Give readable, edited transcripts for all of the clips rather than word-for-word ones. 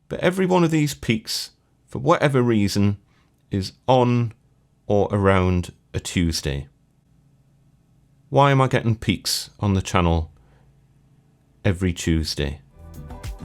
But every one of these peaks, for whatever reason, is on or around a Tuesday. Why am I getting peaks on the channel every Tuesday?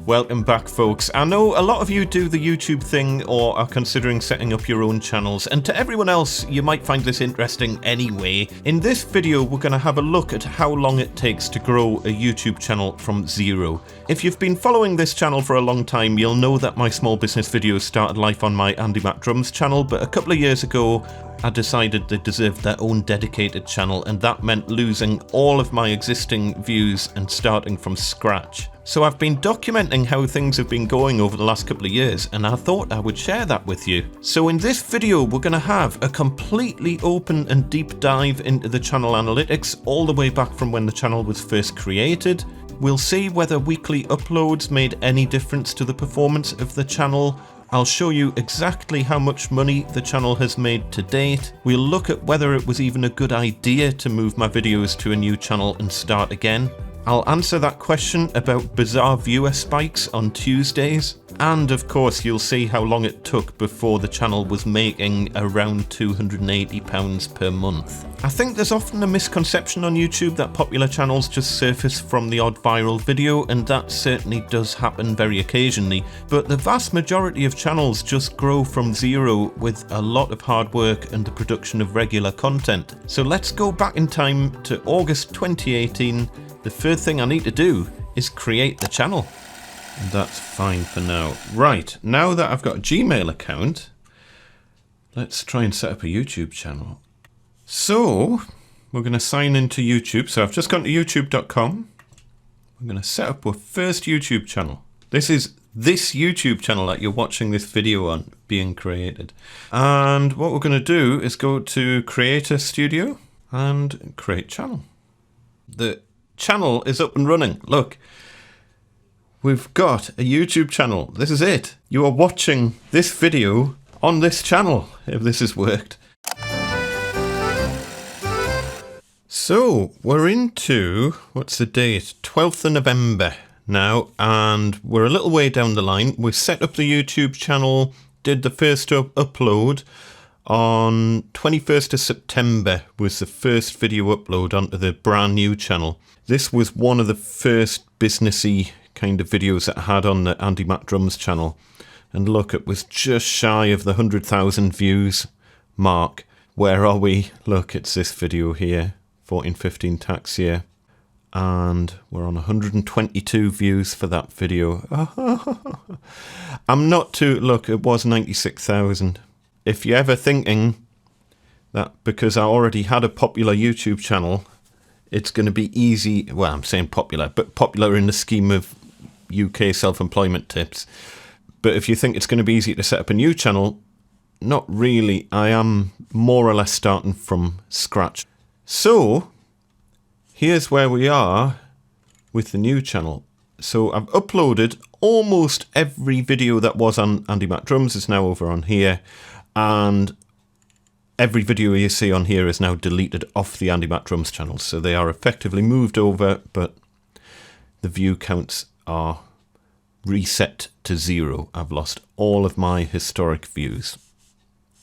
Welcome back, folks. I know a lot of you do the YouTube thing or are considering setting up your own channels, and to everyone else, you might find this interesting anyway. In this video, we're going to have a look at how long it takes to grow a YouTube channel from zero. If you've been following this channel for a long time, you'll know that my small business videos started life on my Andy Mac Drums channel, but a couple of years ago, I decided they deserved their own dedicated channel, and that meant losing all of my existing views and starting from scratch. So I've been documenting how things have been going over the last couple of years, and I thought I would share that with you. So in this video, we're going to have a completely open and deep dive into the channel analytics all the way back from when the channel was first created. We'll see whether weekly uploads made any difference to the performance of the channel. I'll show you exactly how much money the channel has made to date. We'll look at whether it was even a good idea to move my videos to a new channel and start again. I'll answer that question about bizarre viewer spikes on Tuesdays. And of course, you'll see how long it took before the channel was making around £280 per month. I think there's often a misconception on YouTube that popular channels just surface from the odd viral video, and that certainly does happen very occasionally, but the vast majority of channels just grow from zero with a lot of hard work and the production of regular content. So let's go back in time to August 2018. The first thing I need to do is create the channel. And that's fine for now. Right, now that I've got a Gmail account, let's try and set up a YouTube channel. So, we're going to sign into YouTube. So I've just gone to youtube.com. I'm going to set up our first YouTube channel. This is this YouTube channel that you're watching this video on being created. And what we're going to do is go to Creator Studio and create channel. The channel is up and running. Look, we've got a YouTube channel. This is it. You are watching this video on this channel, if this has worked. So we're into, what's the date? 12th of November now, and we're a little way down the line. We've set up the YouTube channel, did the first upload on 21st of September was the first video upload onto the brand new channel. This was one of the first businessy kind of videos that I had on the Andy Mac Drums channel. And look, it was just shy of the 100,000 views mark. Where are we? Look, it's this video here, 1415 tax year. And we're on 122 views for that video. I'm not too, look, it was 96,000. If you're ever thinking that because I already had a popular YouTube channel, it's going to be easy, well, I'm saying popular, but popular in the scheme of UK self-employment tips. But if you think it's going to be easy to set up a new channel, not really. I am more or less starting from scratch. So here's where we are with the new channel. So I've uploaded almost every video that was on Andy Mac Drums is now over on here. And every video you see on here is now deleted off the Andy Mac Drums channel. So they are effectively moved over, but the view counts are reset to zero. I've lost all of my historic views,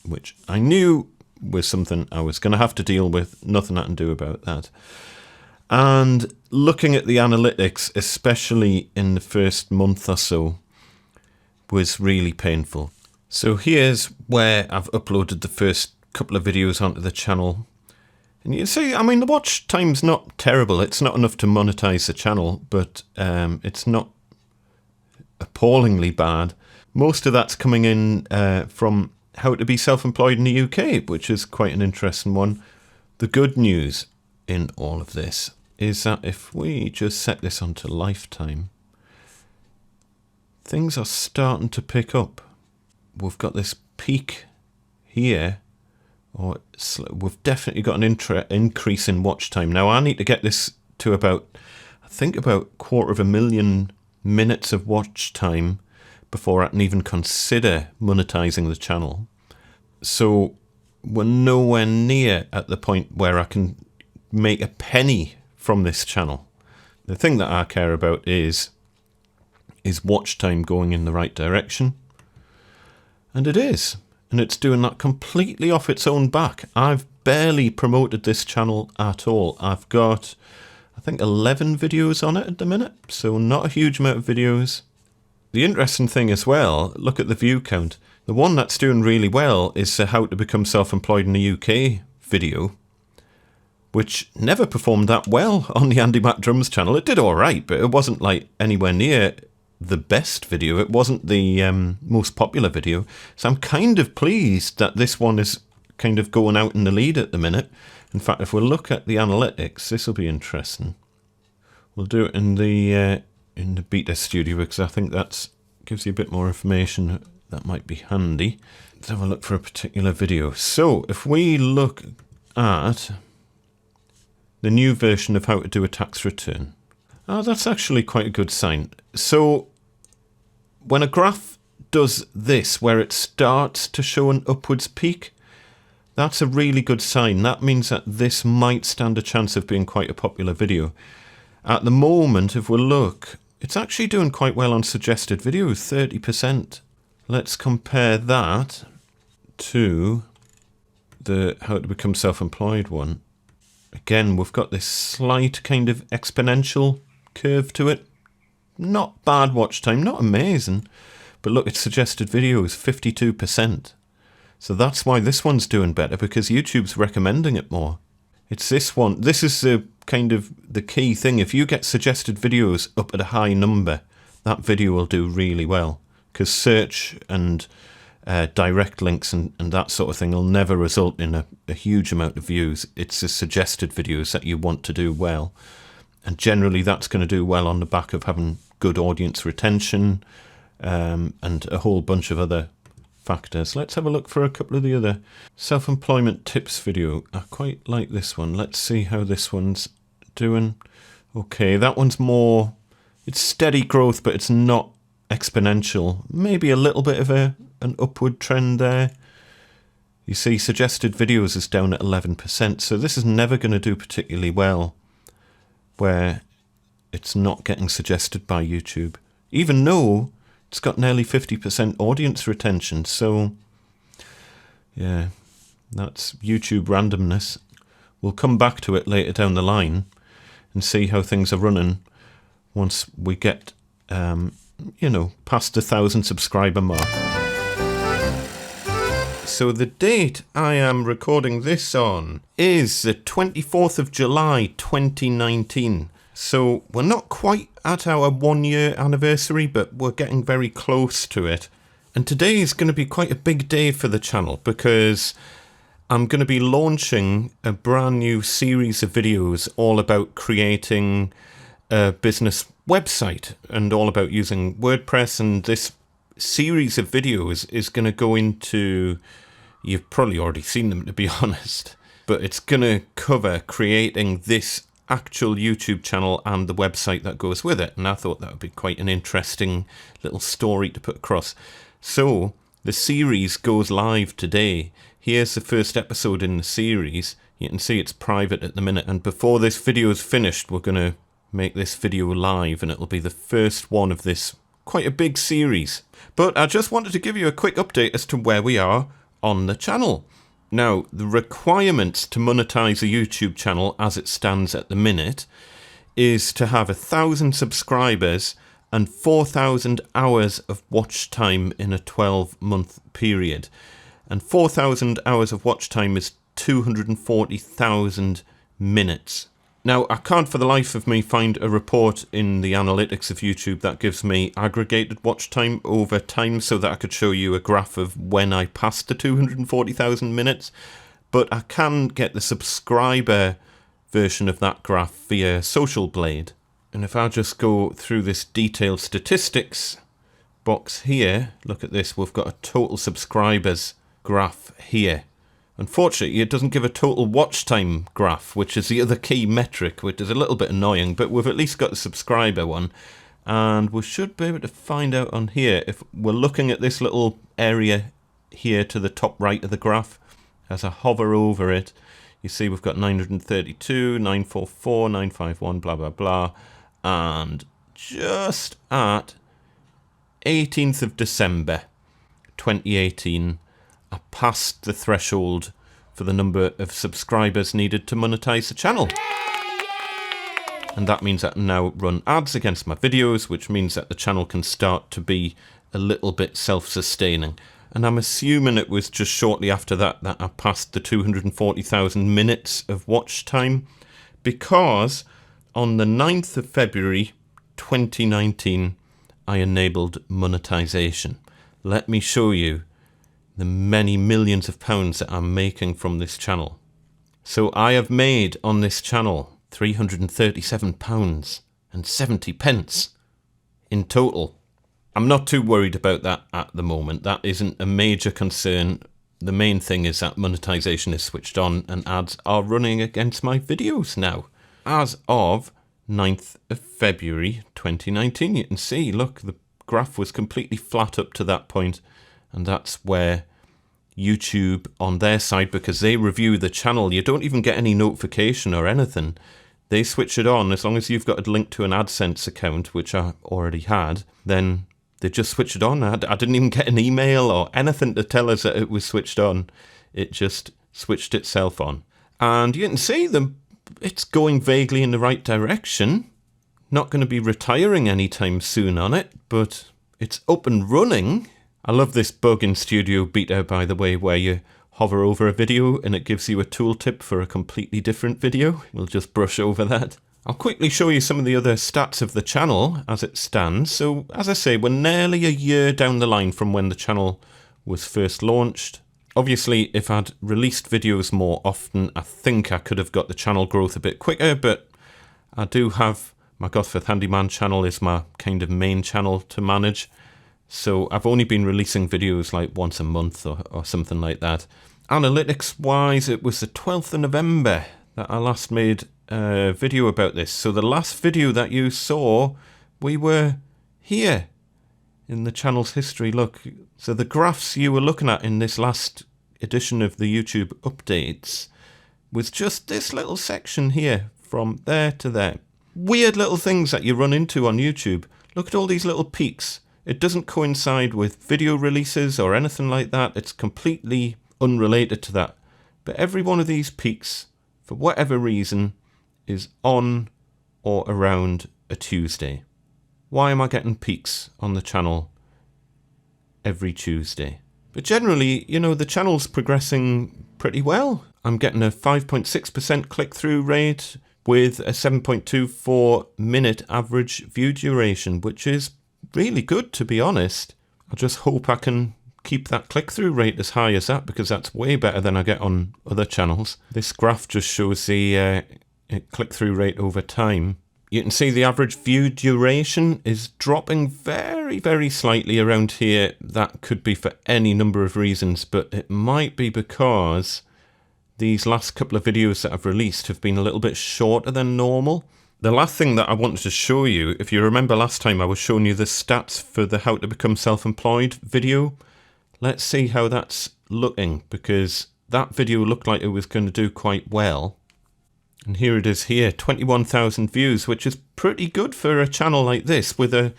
which I knew was something I was going to have to deal with. Nothing I can do about that. And looking at the analytics, especially in the first month or so, was really painful. So here's where I've uploaded the first couple of videos onto the channel. And you see, I mean, the watch time's not terrible. It's not enough to monetize the channel, but it's not appallingly bad. Most of that's coming in from how to be self-employed in the UK, which is quite an interesting one. The good news in all of this is that if we just set this onto lifetime, things are starting to pick up. We've got this peak here, or we've definitely got an increase in watch time. Now I need to get this to about, I think about 250,000 minutes of watch time before I can even consider monetizing the channel. So we're nowhere near at the point where I can make a penny from this channel. The thing that I care about is is watch time going in the right direction? And it is. And it's doing that completely off its own back. I've barely promoted this channel at all. I've got, I think, 11 videos on it at the minute, so not a huge amount of videos. The interesting thing as well, look at the view count. The one that's doing really well is How to Become Self-Employed in the UK video, which never performed that well on the Andy Mac Drums channel. It did alright, but it wasn't like anywhere near the best video. It wasn't the most popular video. So I'm kind of pleased that this one is kind of going out in the lead at the minute. In fact, if we look at the analytics, this will be interesting. We'll do it in the beta studio because I think that gives you a bit more information that might be handy. Let's have a look for a particular video. So if we look at the new version of how to do a tax return. Oh, that's actually quite a good sign. So when a graph does this, where it starts to show an upwards peak, that's a really good sign. That means that this might stand a chance of being quite a popular video. At the moment, if we look, it's actually doing quite well on suggested videos, 30%. Let's compare that to the How to Become Self-Employed one. Again, we've got this slight kind of exponential curve to it. Not bad watch time, not amazing. But look, it's suggested videos, 52%. So that's why this one's doing better, because YouTube's recommending it more. It's this one. This is the kind of the key thing. If you get suggested videos up at a high number, that video will do really well. Because search and direct links and that sort of thing will never result in a huge amount of views. It's the suggested videos that you want to do well. And generally that's going to do well on the back of having good audience retention and a whole bunch of other factors. Let's have a look for a couple of the other self-employment tips video. I quite like this one. Let's see how this one's doing. Okay, that one's more, it's steady growth, but it's not exponential. Maybe a little bit of an upward trend there. You see suggested videos is down at 11%, so this is never going to do particularly well where it's not getting suggested by YouTube, even though it's got nearly 50% audience retention. So yeah, that's YouTube randomness. We'll come back to it later down the line and see how things are running once we get you know, past the 1,000 subscriber mark. So the date I am recording this on is the 24th of July 2019. So we're not quite at our 1 year anniversary, but we're getting very close to it. And today is going to be quite a big day for the channel because I'm going to be launching a brand new series of videos all about creating a business website and all about using WordPress. And this series of videos is going to go into, you've probably already seen them to be honest, but it's going to cover creating this actual YouTube channel and the website that goes with it. And I thought that would be quite an interesting little story to put across. So the series goes live today. Here's the first episode in the series. You can see it's private at the minute, and before this video is finished we're going to make this video live, and it'll be the first one of this quite a big series. But I just wanted to give you a quick update as to where we are on the channel. Now, the requirements to monetize a YouTube channel as it stands at the minute is to have 1,000 subscribers and 4,000 hours of watch time in a 12-month period. And 4,000 hours of watch time is 240,000 minutes. Now, I can't for the life of me find a report in the analytics of YouTube that gives me aggregated watch time over time so that I could show you a graph of when I passed the 240,000 minutes. But I can get the subscriber version of that graph via Social Blade. And if I just go through this detailed statistics box here, look at this, we've got a total subscribers graph here. Unfortunately, it doesn't give a total watch time graph, which is the other key metric, which is a little bit annoying, but we've at least got the subscriber one. And we should be able to find out on here, if we're looking at this little area here to the top right of the graph, as I hover over it, you see we've got 932, 944, 951, blah, blah, blah. And just at 18th of December 2018, I passed the threshold for the number of subscribers needed to monetize the channel. And that means I can now run ads against my videos, which means that the channel can start to be a little bit self-sustaining. And I'm assuming it was just shortly after that that I passed the 240,000 minutes of watch time, because on the 9th of February 2019, I enabled monetization. Let me show you the many millions of pounds that I'm making from this channel. So I have made on this channel £337.70 in total. I'm not too worried about that at the moment. That isn't a major concern. The main thing is that monetization is switched on and ads are running against my videos now. As of 9th of February 2019, you can see, look, the graph was completely flat up to that point, and that's where YouTube on their side, because they review the channel, you don't even get any notification or anything. They switch it on. As long as you've got a link to an AdSense account, which I already had, then they just switch it on. I didn't even get an email or anything to tell us that it was switched on. It just switched itself on. And you can see it's going vaguely in the right direction. Not going to be retiring anytime soon on it, but it's up and running. I love this bug in Studio Beta, by the way, where you hover over a video and it gives you a tooltip for a completely different video. We'll just brush over that. I'll quickly show you some of the other stats of the channel as it stands. So, as I say, we're nearly a year down the line from when the channel was first launched. Obviously, if I'd released videos more often, I think I could have got the channel growth a bit quicker, but I do have my Gosforth Handyman channel is my kind of main channel to manage. So I've only been releasing videos like once a month or something like that. Analytics-wise, it was the 12th of November that I last made a video about this. So the last video that you saw, we were here in the channel's history. Look, so the graphs you were looking at in this last edition of the YouTube updates was just this little section here from there to there. Weird little things that you run into on YouTube. Look at all these little peaks. It doesn't coincide with video releases or anything like that. It's completely unrelated to that. But every one of these peaks, for whatever reason, is on or around a Tuesday. Why am I getting peaks on the channel every Tuesday? But generally, you know, the channel's progressing pretty well. I'm getting a 5.6% click-through rate with a 7.24 minute average view duration, which is really good, to be honest. I just hope I can keep that click-through rate as high as that, because that's way better than I get on other channels. This graph just shows the click-through rate over time. You can see the average view duration is dropping very, very slightly around here. That could be for any number of reasons, but it might be because these last couple of videos that I've released have been a little bit shorter than normal. The last thing that I wanted to show you, if you remember last time I was showing you the stats for the How to Become Self-Employed video. Let's see how that's looking, because that video looked like it was going to do quite well. And here it is here, 21,000 views, which is pretty good for a channel like this with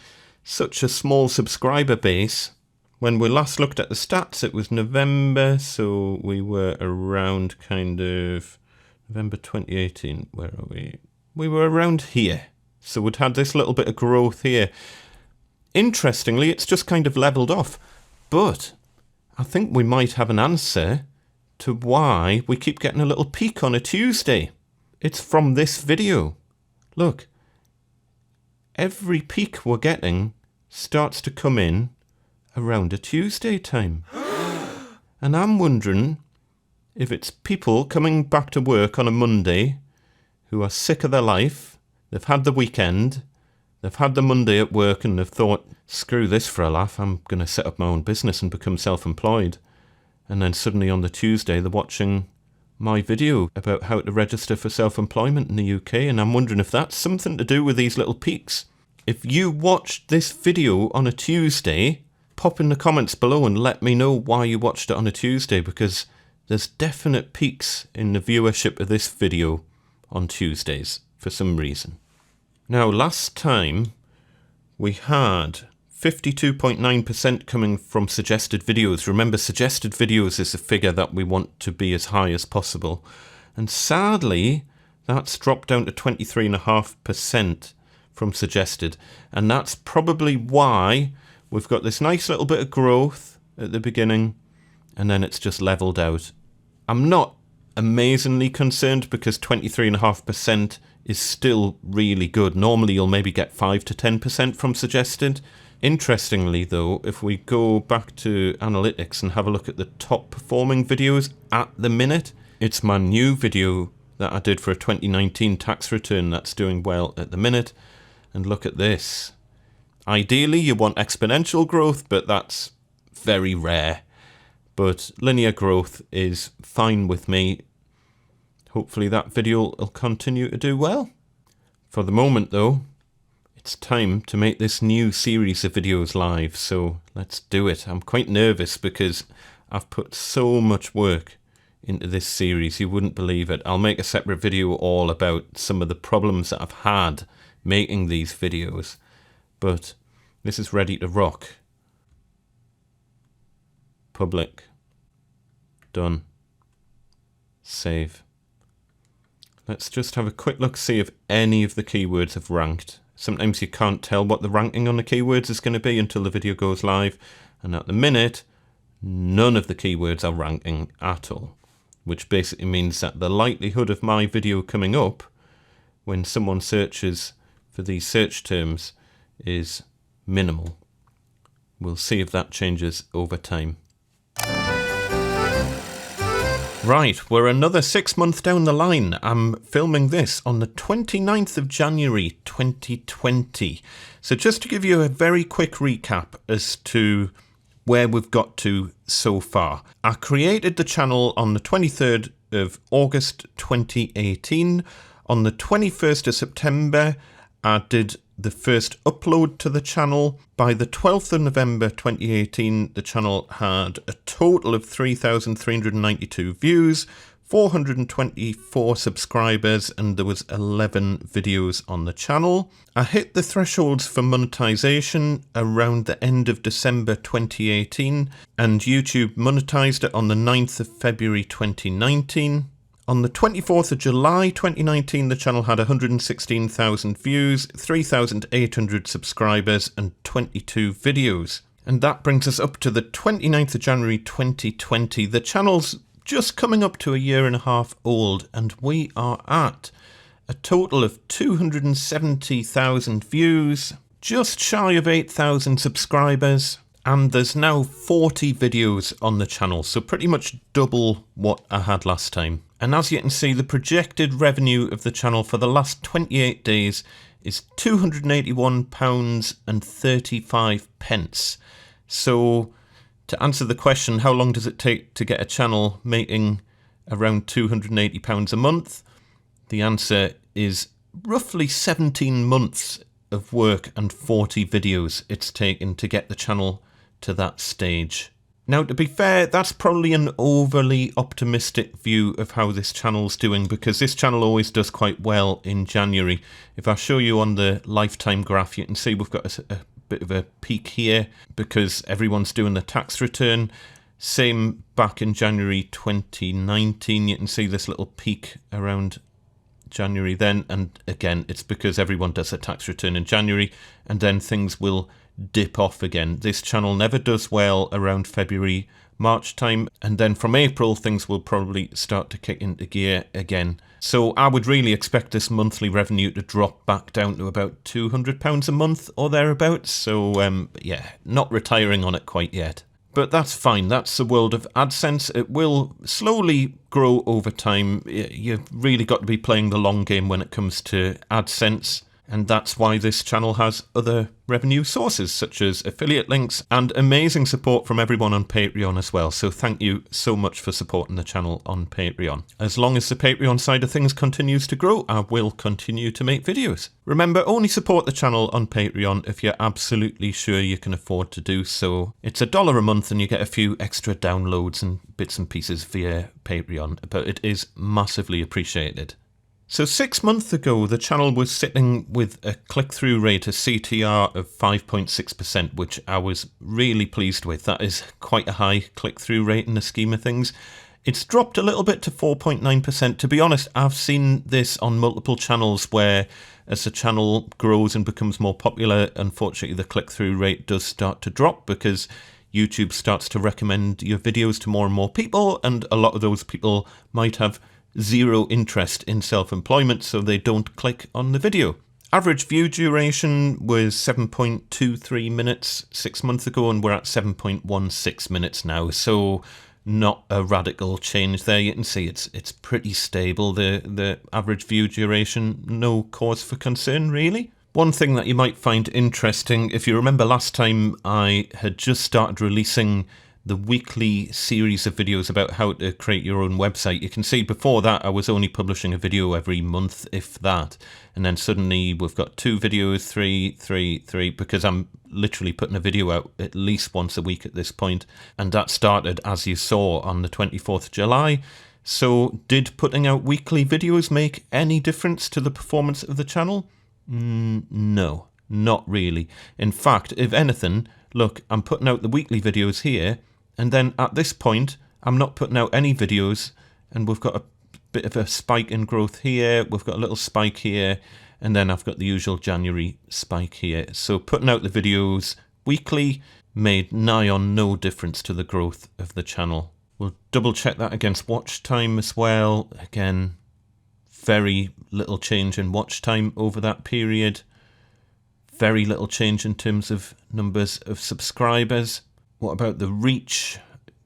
such a small subscriber base. When we last looked at the stats, it was November, so we were around kind of November 2018. Where are we? We were around here. So we'd had this little bit of growth here. Interestingly, it's just kind of leveled off. But I think we might have an answer to why we keep getting a little peak on a Tuesday. It's from this video. Look, every peak we're getting starts to come in around a Tuesday time. And I'm wondering if it's people coming back to work on a Monday who are sick of their life, they've had the weekend, they've had the Monday at work and they've thought, screw this for a laugh, I'm going to set up my own business and become self-employed. And then suddenly on the Tuesday they're watching my video about how to register for self-employment in the UK, and I'm wondering if that's something to do with these little peaks. If you watched this video on a Tuesday, pop in the comments below and let me know why you watched it on a Tuesday, because there's definite peaks in the viewership of this video on Tuesdays for some reason. Now, last time we had 52.9% coming from suggested videos. Remember, suggested videos is a figure that we want to be as high as possible. And sadly, that's dropped down to 23.5% from suggested. And that's probably why we've got this nice little bit of growth at the beginning, and then it's just leveled out. I'm not amazingly concerned because 23.5% is still really good. Normally you'll maybe get 5 to 10% from suggested. Interestingly though, if we go back to analytics and have a look at the top performing videos at the minute, it's my new video that I did for a 2019 tax return that's doing well at the minute. And look at this. Ideally you want exponential growth, but that's very rare. But linear growth is fine with me. Hopefully that video will continue to do well. For the moment though, it's time to make this new series of videos live, so let's do it. I'm quite nervous because I've put so much work into this series, you wouldn't believe it. I'll make a separate video all about some of the problems that I've had making these videos, but this is ready to rock. Public. Done. Save. Let's just have a quick look, see if any of the keywords have ranked. Sometimes you can't tell what the ranking on the keywords is going to be until the video goes live. And at the minute, none of the keywords are ranking at all. Which basically means that the likelihood of my video coming up when someone searches for these search terms is minimal. We'll see if that changes over time. Right, we're another 6 months down the line. I'm filming this on the 29th of January 2020. So just to give you a very quick recap as to where we've got to so far. I created the channel on the 23rd of August 2018. On the 21st of September, I did the first upload to the channel. By the 12th of November 2018, the channel had a total of 3,392 views, 424 subscribers, and there was 11 videos on the channel. I hit the thresholds for monetization around the end of December 2018, and YouTube monetized it on the 9th of February 2019. On the 24th of July 2019, the channel had 116,000 views, 3,800 subscribers, and 22 videos. And that brings us up to the 29th of January 2020. The channel's just coming up to a year and a half old, and we are at a total of 270,000 views, just shy of 8,000 subscribers, and there's now 40 videos on the channel, so pretty much double what I had last time. And as you can see, the projected revenue of the channel for the last 28 days is £281.35. So to answer the question, how long does it take to get a channel making around £280 a month? The answer is roughly 17 months of work and 40 videos it's taken to get the channel to that stage. Now, to be fair, that's probably an overly optimistic view of how this channel's doing, because this channel always does quite well in January. If I show you on the lifetime graph, you can see we've got a bit of a peak here because everyone's doing the tax return. Same back in January 2019, you can see this little peak around January then, and again, it's because everyone does a tax return in January, and then things will dip off again. This channel never does well around February, March time, and then from April things will probably start to kick into gear again. So I would really expect this monthly revenue to drop back down to about £200 a month or thereabouts. So yeah, not retiring on it quite yet. But that's fine, that's the world of AdSense. It will slowly grow over time. You've really got to be playing the long game when it comes to AdSense. And that's why this channel has other revenue sources, such as affiliate links and amazing support from everyone on Patreon as well. So thank you so much for supporting the channel on Patreon. As long as the Patreon side of things continues to grow, I will continue to make videos. Remember, only support the channel on Patreon if you're absolutely sure you can afford to do so. It's $1 a month and you get a few extra downloads and bits and pieces via Patreon, but it is massively appreciated. So 6 months ago, the channel was sitting with a click-through rate, a CTR of 5.6%, which I was really pleased with. That is quite a high click-through rate in the scheme of things. It's dropped a little bit to 4.9%. To be honest, I've seen this on multiple channels where as the channel grows and becomes more popular, unfortunately the click-through rate does start to drop because YouTube starts to recommend your videos to more and more people, and a lot of those people might have zero interest in self-employment, so they don't click on the video. Average view duration was 7.23 minutes 6 months ago, and we're at 7.16 minutes now, so not a radical change there. You can see it's pretty stable, the average view duration, no cause for concern really. One thing that you might find interesting, if you remember last time I had just started releasing the weekly series of videos about how to create your own website. You can see before that I was only publishing a video every month, if that, and then suddenly we've got 2 videos, 3, because I'm literally putting a video out at least once a week at this point, and that started, as you saw, on the 24th of July. So did putting out weekly videos make any difference to the performance of the channel? No, not really. In fact, if anything, look, I'm putting out the weekly videos here, and then at this point, I'm not putting out any videos, and we've got a bit of a spike in growth here, we've got a little spike here, and then I've got the usual January spike here. So putting out the videos weekly made nigh on no difference to the growth of the channel. We'll double check that against watch time as well. Again, very little change in watch time over that period. Very little change in terms of numbers of subscribers. What about the reach?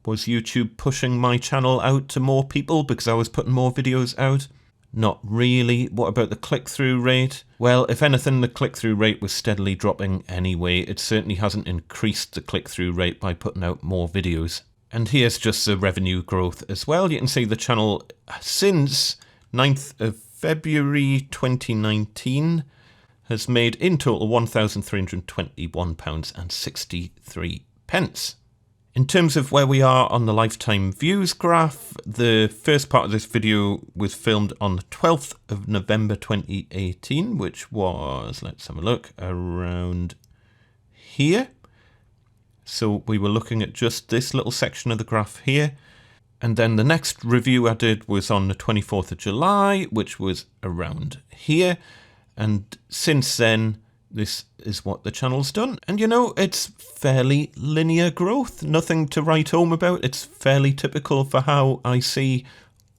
Was YouTube pushing my channel out to more people because I was putting more videos out? Not really. What about the click-through rate? Well, if anything, the click-through rate was steadily dropping anyway. It certainly hasn't increased the click-through rate by putting out more videos. And here's just the revenue growth as well. You can see the channel since 9th of February 2019 has made in total £1,321.63. In terms of where we are on the lifetime views graph, the first part of this video was filmed on the 12th of November 2018, which was, let's have a look, around here. So we were looking at just this little section of the graph here. And then the next review I did was on the 24th of July, which was around here. And since then, this is what the channel's done. And you know, it's fairly linear growth, nothing to write home about. It's fairly typical for how I see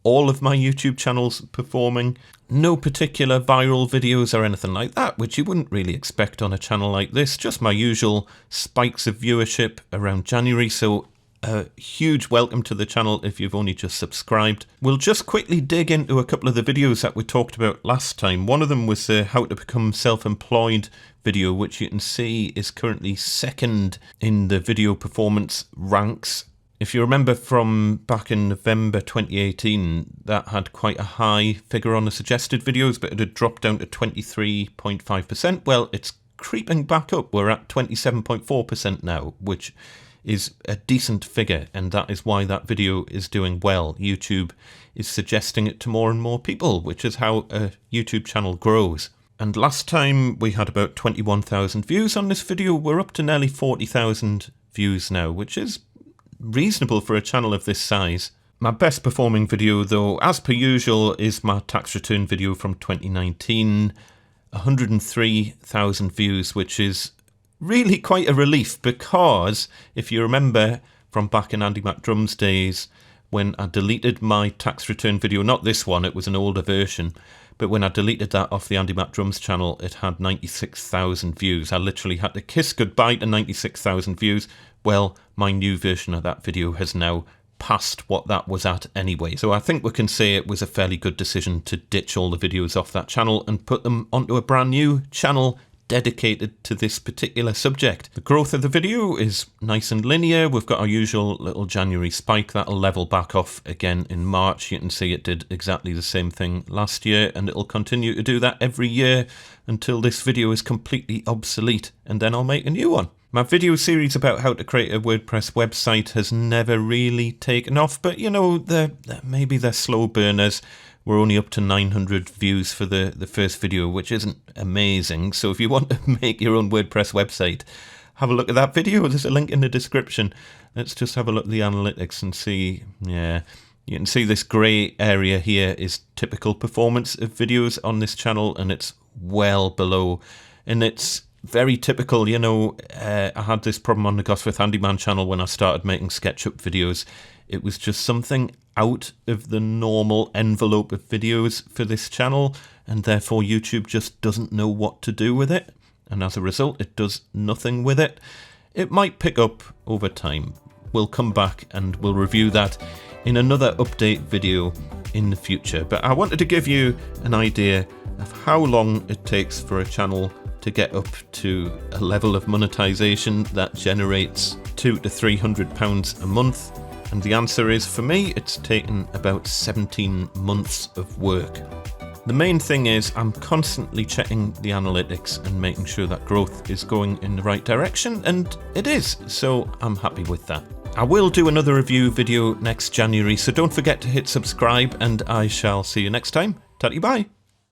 all of my YouTube channels performing. No particular viral videos or anything like that, which you wouldn't really expect on a channel like this. Just my usual spikes of viewership around January. So a huge welcome to the channel if you've only just subscribed. We'll just quickly dig into a couple of the videos that we talked about last time. One of them was how to become self-employed video, which you can see is currently second in the video performance ranks. If you remember from back in November 2018, that had quite a high figure on the suggested videos, but it had dropped down to 23.5%. Well, it's creeping back up. We're at 27.4% now, which is a decent figure, and that is why that video is doing well. YouTube is suggesting it to more and more people, which is how a YouTube channel grows. And last time we had about 21,000 views on this video. We're up to nearly 40,000 views now, which is reasonable for a channel of this size. My best performing video though, as per usual, is my tax return video from 2019. 103,000 views, which is really quite a relief, because if you remember from back in Andy Mac Drums days, when I deleted my tax return video, not this one, it was an older version, but when I deleted that off the Andy Mac Drums channel, it had 96,000 views. I literally had to kiss goodbye to 96,000 views. Well, my new version of that video has now passed what that was at anyway. So I think we can say it was a fairly good decision to ditch all the videos off that channel and put them onto a brand new channel dedicated to this particular subject. The growth of the video is nice and linear. We've got our usual little January spike that'll level back off again in March. You can see it did exactly the same thing last year, and it'll continue to do that every year until this video is completely obsolete, and then I'll make a new one. My video series about how to create a WordPress website has never really taken off, but you know, maybe they're slow burners. We're only up to 900 views for the first video, which isn't amazing. So if you want to make your own WordPress website, have a look at that video. There's a link in the description. Let's just have a look at the analytics and see. Yeah, you can see this grey area here is typical performance of videos on this channel, and it's well below. And it's very typical, you know. I had this problem on the Gosforth Handyman channel when I started making SketchUp videos. It was just something out of the normal envelope of videos for this channel, and therefore YouTube just doesn't know what to do with it, and as a result it does nothing with it. It might pick up over time. We'll come back and we'll review that in another update video in the future, but I wanted to give you an idea of how long it takes for a channel to get up to a level of monetization that generates £200 to £300 a month. And the answer is, for me, it's taken about 17 months of work. The main thing is I'm constantly checking the analytics and making sure that growth is going in the right direction, and it is, so I'm happy with that. I will do another review video next January, so don't forget to hit subscribe, and I shall see you next time. Ta-ta, bye!